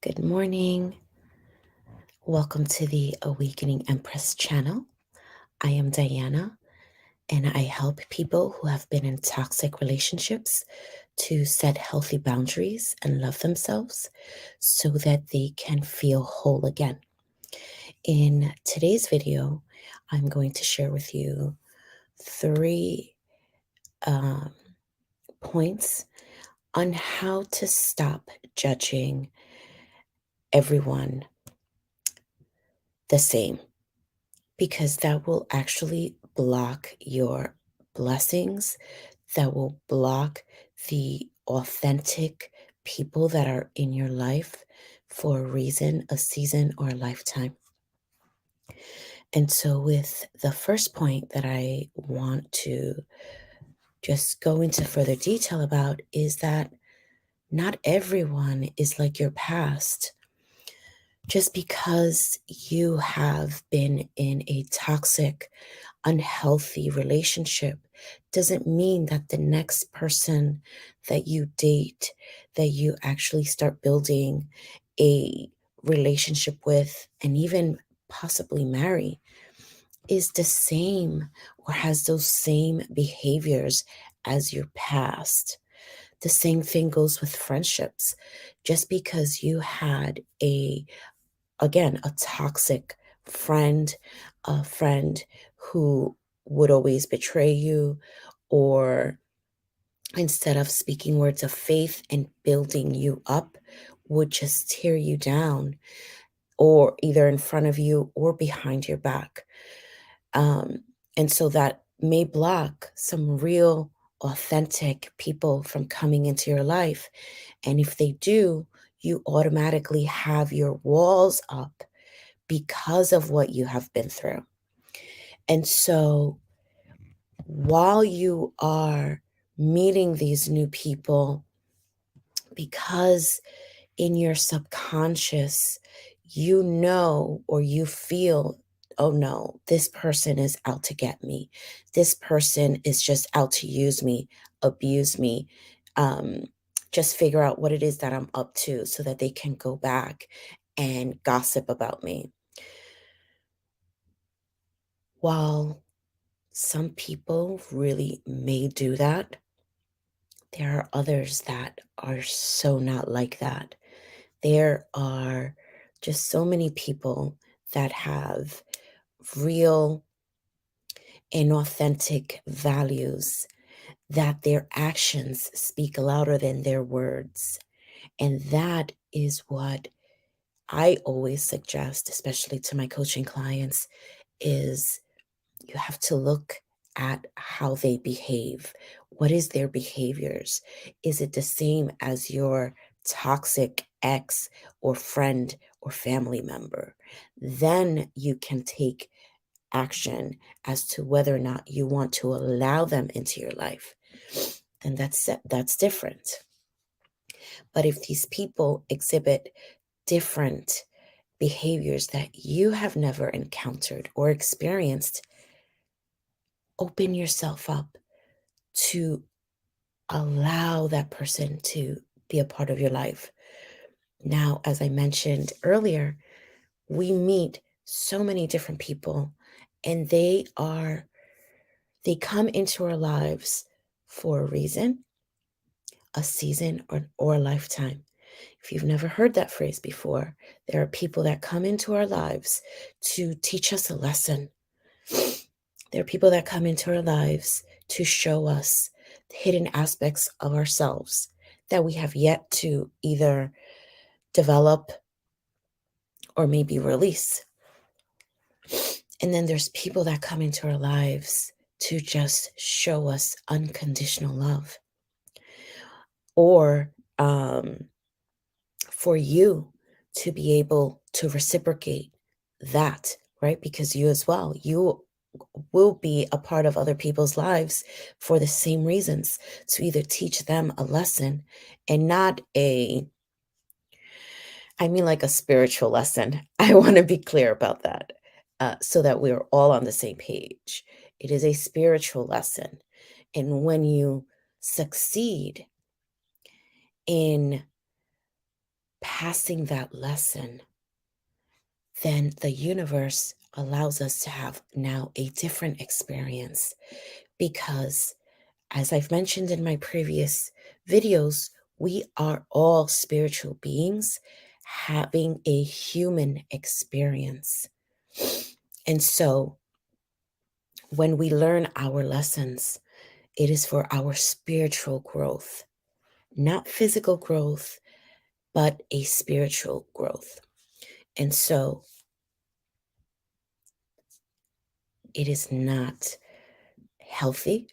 Good morning. Welcome to the Awakening Empress channel. I am Diana, and I help people who have been in toxic relationships to set healthy boundaries and love themselves so that they can feel whole again. In today's video, I'm going to share with you three um, points on how to stop judging everyone the same, because that will actually block your blessings, that will block the authentic people that are in your life for a reason, a season, or a lifetime. And so, with the first point that I want to just go into further detail about is that not everyone is like your past. Just because you have been in a toxic, unhealthy relationship doesn't mean that the next person that you date, that you actually start building a relationship with, and even possibly marry, is the same or has those same behaviors as your past. The same thing goes with friendships. Just because you had a toxic friend, a friend who would always betray you, or instead of speaking words of faith and building you up, would just tear you down, or either in front of you or behind your back. Um, and so that may block some real, authentic people from coming into your life. And if they do, you automatically have your walls up because of what you have been through. And so while you are meeting these new people, because in your subconscious, you know, or you feel, oh no, this person is out to get me. This person is just out to use me, abuse me, um, just figure out what it is that I'm up to so that they can go back and gossip about me. While some people really may do that, there are others that are so not like that. There are just so many people that have real and authentic values, that their actions speak louder than their words. And that is what I always suggest, especially to my coaching clients, is you have to look at how they behave. What is their behaviors? Is it the same as your toxic ex or friend or family member? Then you can take action as to whether or not you want to allow them into your life. Then that's different. But if these people exhibit different behaviors that you have never encountered or experienced, open yourself up to allow that person to be a part of your life. Now, as I mentioned earlier, we meet so many different people, and they come into our lives for a reason, a season, or a lifetime. If you've never heard that phrase before, there are people that come into our lives to teach us a lesson. There are people that come into our lives to show us hidden aspects of ourselves that we have yet to either develop or maybe release. And then there's people that come into our lives to just show us unconditional love, or for you to be able to reciprocate that, right? Because you as well, you will be a part of other people's lives for the same reasons, to either teach them a lesson, and not like a spiritual lesson. I want to be clear about that, so that we're all on the same page. It is a spiritual lesson. And when you succeed in passing that lesson, then the universe allows us to have now a different experience because, as I've mentioned in my previous videos, we are all spiritual beings having a human experience. And so when we learn our lessons, it is for our spiritual growth, not physical growth, but a spiritual growth. And so it is not healthy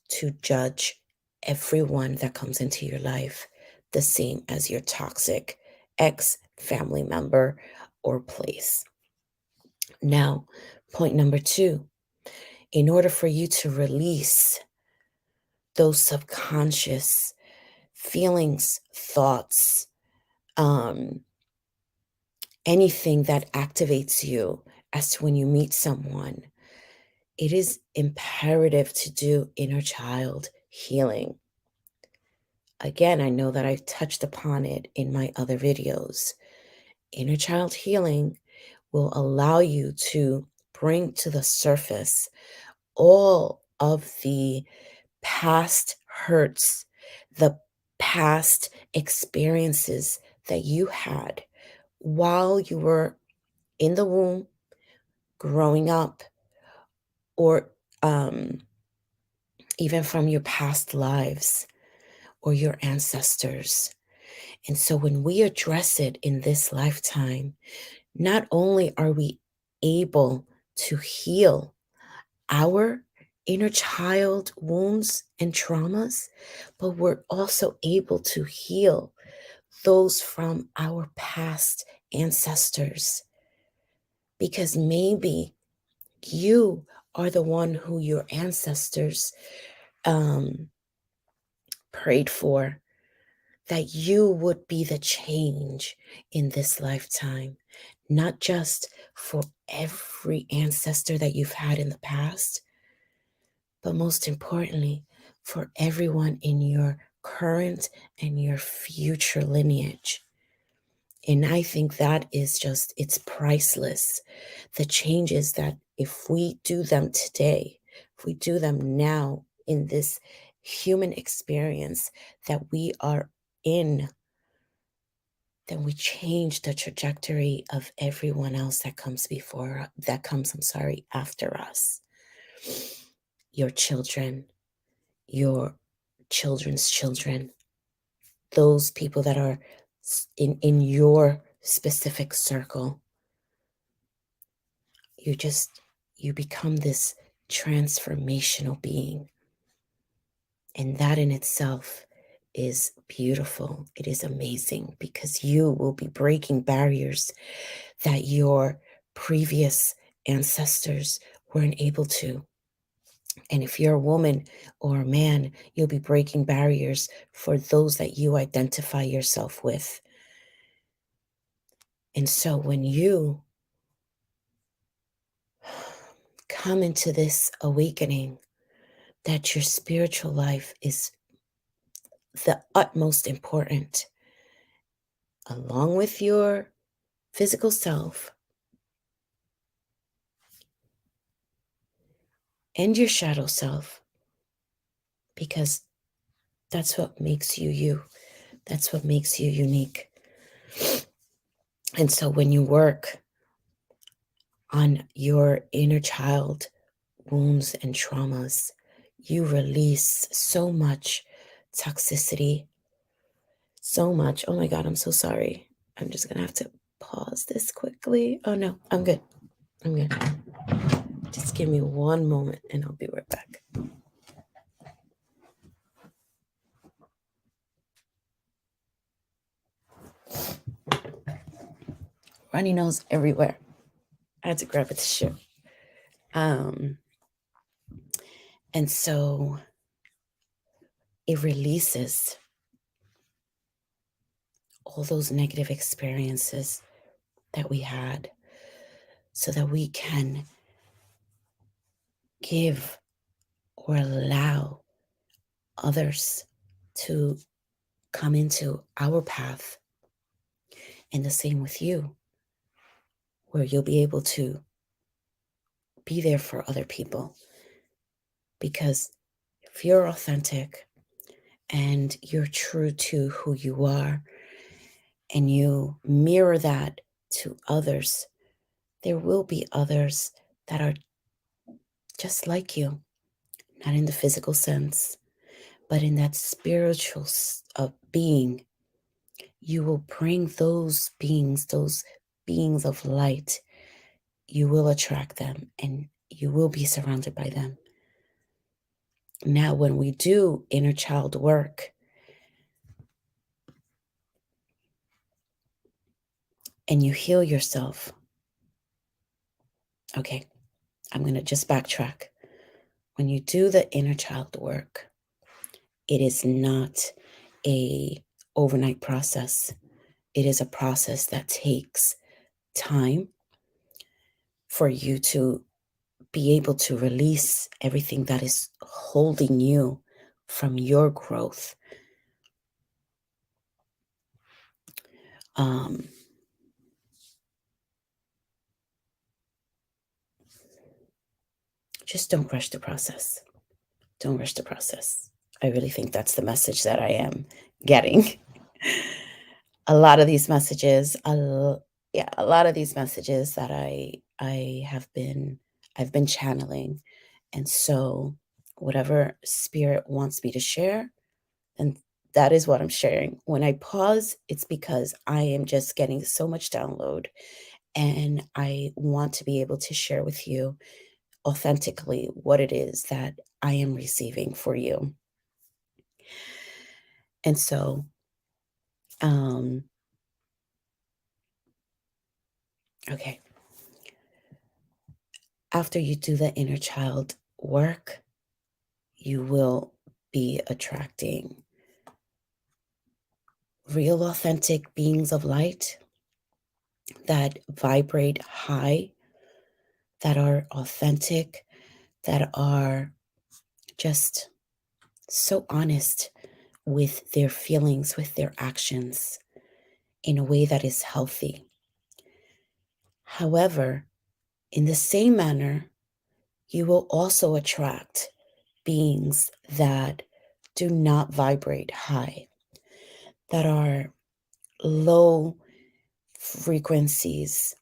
to judge everyone that comes into your life the same as your toxic ex family member or place. Now, point number 2, in order for you to release those subconscious feelings, thoughts, um, anything that activates you as to when you meet someone, it is imperative to do inner child healing. Again, I know that I've touched upon it in my other videos. Inner child healing will allow you to bring to the surface all of the past hurts, the past experiences that you had while you were in the womb, growing up, or even from your past lives or your ancestors. And so when we address it in this lifetime, not only are we able to heal our inner child wounds and traumas, but we're also able to heal those from our past ancestors. Because maybe you are the one who your ancestors um, prayed for, that you would be the change in this lifetime, not just for every ancestor that you've had in the past, but most importantly, for everyone in your current and your future lineage. And I think that is just, it's priceless. The changes that if we do them today, if we do them now in this human experience that we are in, then we change the trajectory of everyone else that comes after us. Your children, your children's children, those people that are in your specific circle. You become this transformational being. And that in itself is beautiful. It is amazing because you will be breaking barriers that your previous ancestors weren't able to. And if you're a woman or a man, you'll be breaking barriers for those that you identify yourself with. And so when you come into this awakening that your spiritual life is the utmost important, along with your physical self and your shadow self, because that's what makes you you. That's what makes you unique. And so when you work on your inner child wounds and traumas, you release so much toxicity, so much. Oh my God, I'm so sorry. I'm just going to have to pause this quickly. Oh no, I'm good. I'm good. Just give me one moment and I'll be right back. Runny nose everywhere. I had to grab a tissue. And so it releases all those negative experiences that we had so that we can give or allow others to come into our path And the same with you, where you'll be able to be there for other people. Because if you're authentic and you're true to who you are and you mirror that to others, there will be others that are just like you, not in the physical sense, but in that spiritual being. You will bring those beings of light. You will attract them and you will be surrounded by them. Now, when we do inner child work and you heal yourself, okay, I'm going to just backtrack. When you do the inner child work, it is not a overnight process. It is a process that takes time for you to be able to release everything that is holding you from your growth. Just don't rush the process. Don't rush the process. I really think that's the message that I am getting. A lot of these messages, a lot of these messages that I've been channeling. And so whatever spirit wants me to share, and that is what I'm sharing. When I pause, it's because I am just getting so much download and I want to be able to share with you authentically what it is that I am receiving for you. And so, okay, after you do the inner child work, you will be attracting real, authentic beings of light that vibrate high, that are authentic, that are just so honest with their feelings, with their actions in a way that is healthy. However, in the same manner, you will also attract beings that do not vibrate high, that are low frequencies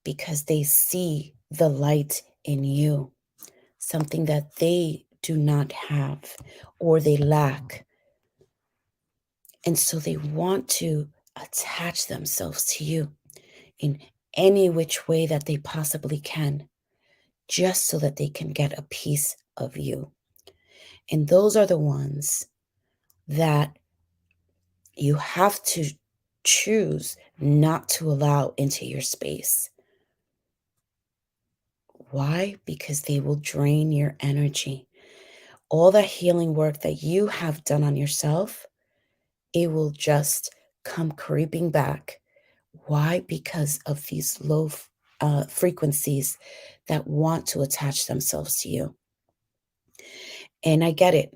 because they see the light in you, something that they do not have or they lack. And so they want to attach themselves to you in any which way that they possibly can, just so that they can get a piece of you. And those are the ones that you have to choose not to allow into your space. Why? Because they will drain your energy. All the healing work that you have done on yourself, it will just come creeping back. Why? Because of these low frequencies that want to attach themselves to you. And I get it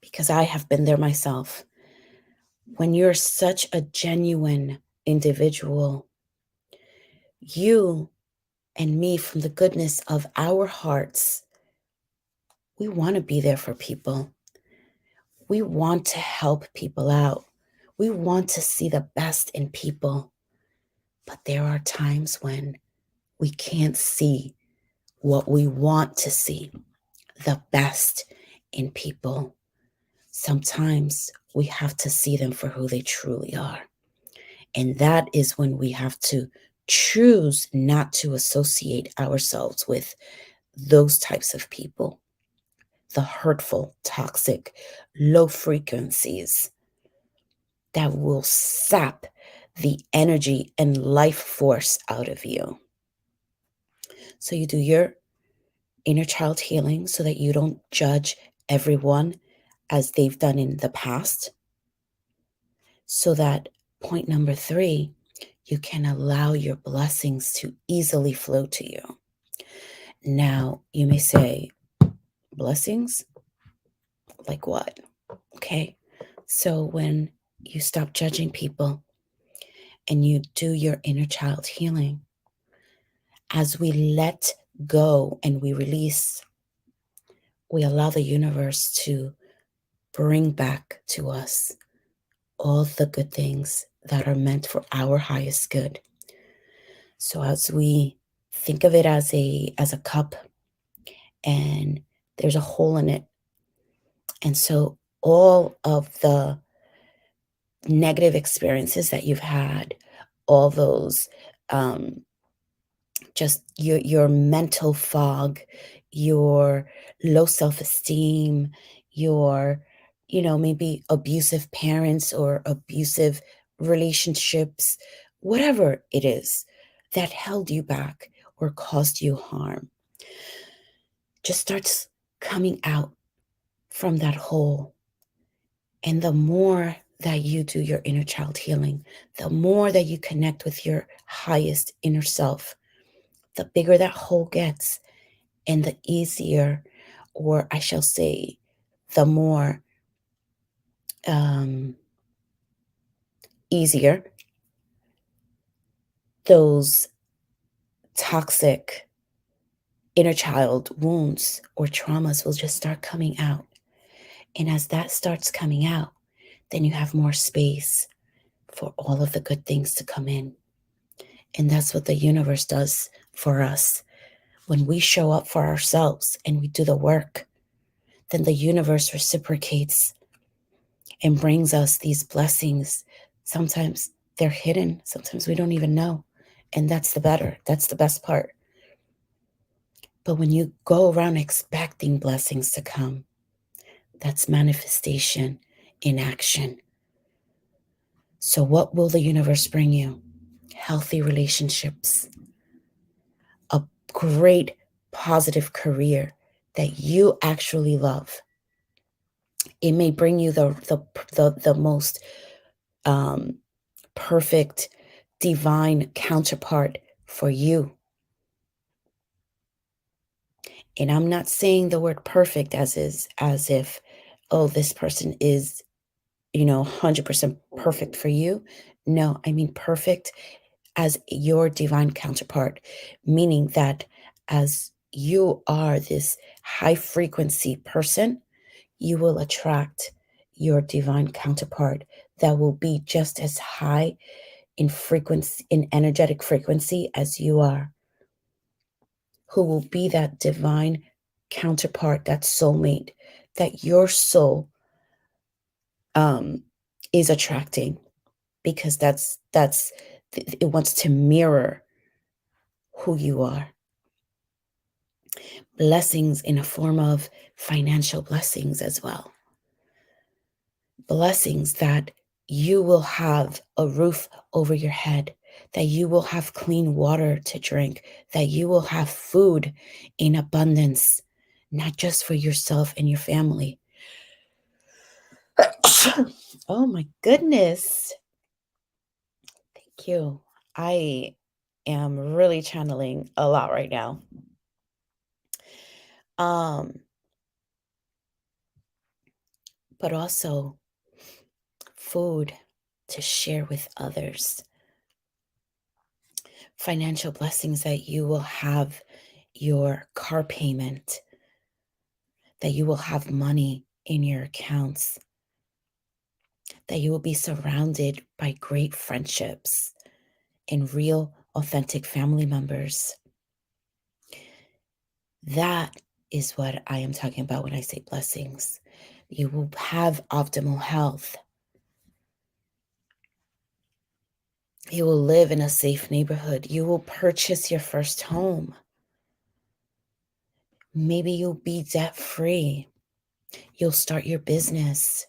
because I have been there myself. When you're such a genuine individual, you and me, from the goodness of our hearts, we want to be there for people. We want to help people out. We want to see the best in people. But there are times when we can't see what we want to see, the best in people. Sometimes we have to see them for who they truly are. And that is when we have to choose not to associate ourselves with those types of people, the hurtful, toxic, low frequencies that will sap the energy and life force out of you. So you do your inner child healing so that you don't judge everyone as they've done in the past. So that point number 3, you can allow your blessings to easily flow to you. Now, you may say, blessings? Like what? Okay. So when you stop judging people and you do your inner child healing, as we let go and we release, we allow the universe to bring back to us all the good things that are meant for our highest good. So as we think of it as a cup, and there's a hole in it, and so all of the negative experiences that you've had, all those just your mental fog, your low self-esteem, your maybe abusive parents or abusive relationships, whatever it is that held you back or caused you harm, just starts coming out from that hole. And the more that you do your inner child healing, the more that you connect with your highest inner self, the bigger that hole gets, and the easier, or I shall say, the more easier those toxic inner child wounds or traumas will just start coming out. And as that starts coming out, then you have more space for all of the good things to come in. And that's what the universe does for us. When we show up for ourselves and we do the work, then the universe reciprocates and brings us these blessings. Sometimes they're hidden, sometimes we don't even know. And that's the best part. But when you go around expecting blessings to come, that's manifestation in action. So what will the universe bring you? Healthy relationships, a great positive career that you actually love. It may bring you the most perfect divine counterpart for you. And I'm not saying the word perfect as if, oh, this person is 100% perfect for you. No, I mean perfect as your divine counterpart, meaning that as you are this high frequency person, you will attract your divine counterpart that will be just as high in frequency, in energetic frequency as you are, who will be that divine counterpart, that soulmate that your soul is attracting, because it wants to mirror who you are. Blessings in a form of financial blessings as well. Blessings that you will have a roof over your head, that you will have clean water to drink, that you will have food in abundance, not just for yourself and your family. Oh my goodness. Thank you. I am really channeling a lot right now. But also food to share with others. Financial blessings that you will have your car payment, that you will have money in your accounts, that you will be surrounded by great friendships and real, authentic family members. That is what I am talking about when I say blessings. You will have optimal health. You will live in a safe neighborhood. You will purchase your first home. Maybe you'll be debt free. You'll start your business.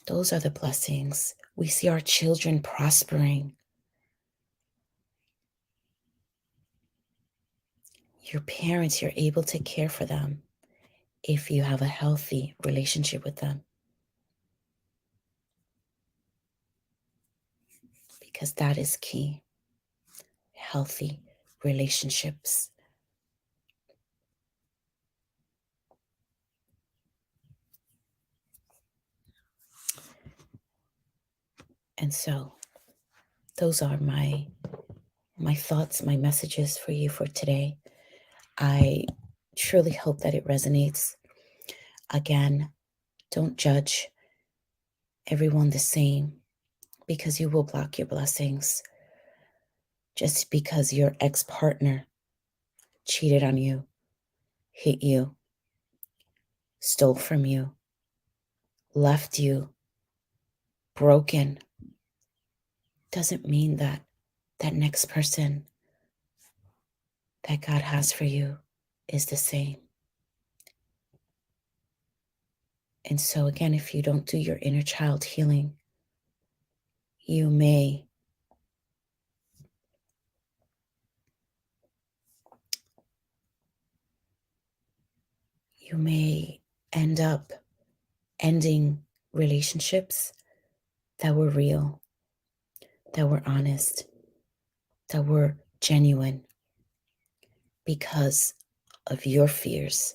Those are the blessings. We see our children prospering. Your parents, you're able to care for them if you have a healthy relationship with them. Because that is key. Healthy relationships. And so those are my thoughts, my messages for you for today. I truly hope that it resonates. Again, don't judge everyone the same, because you will block your blessings. Just because your ex-partner cheated on you, hit you, stole from you, left you broken, doesn't mean that that next person that God has for you is the same. And so again, if you don't do your inner child healing, you may end up ending relationships that were real, that were honest, that were genuine, because of your fears,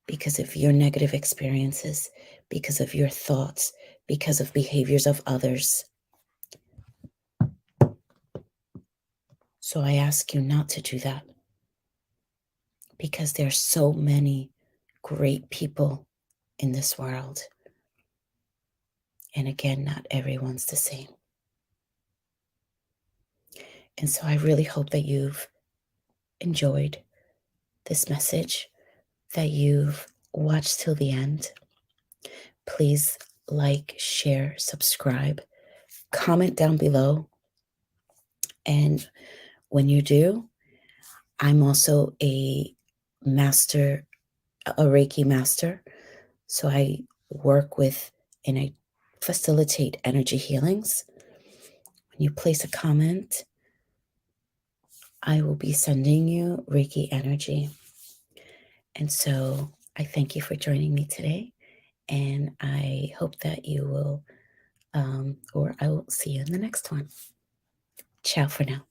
because of your negative experiences, because of your thoughts, because of behaviors of others. So I ask you not to do that, because there are so many great people in this world. And again, not everyone's the same. And so I really hope that you've enjoyed this message, that you've watched till the end. Please like, share, subscribe, comment down below. And when you do, I'm also a Reiki master. So I work with and I facilitate energy healings. When you place a comment, I will be sending you Reiki energy. And so I thank you for joining me today. And I hope that you will, or I will see you in the next one. Ciao for now.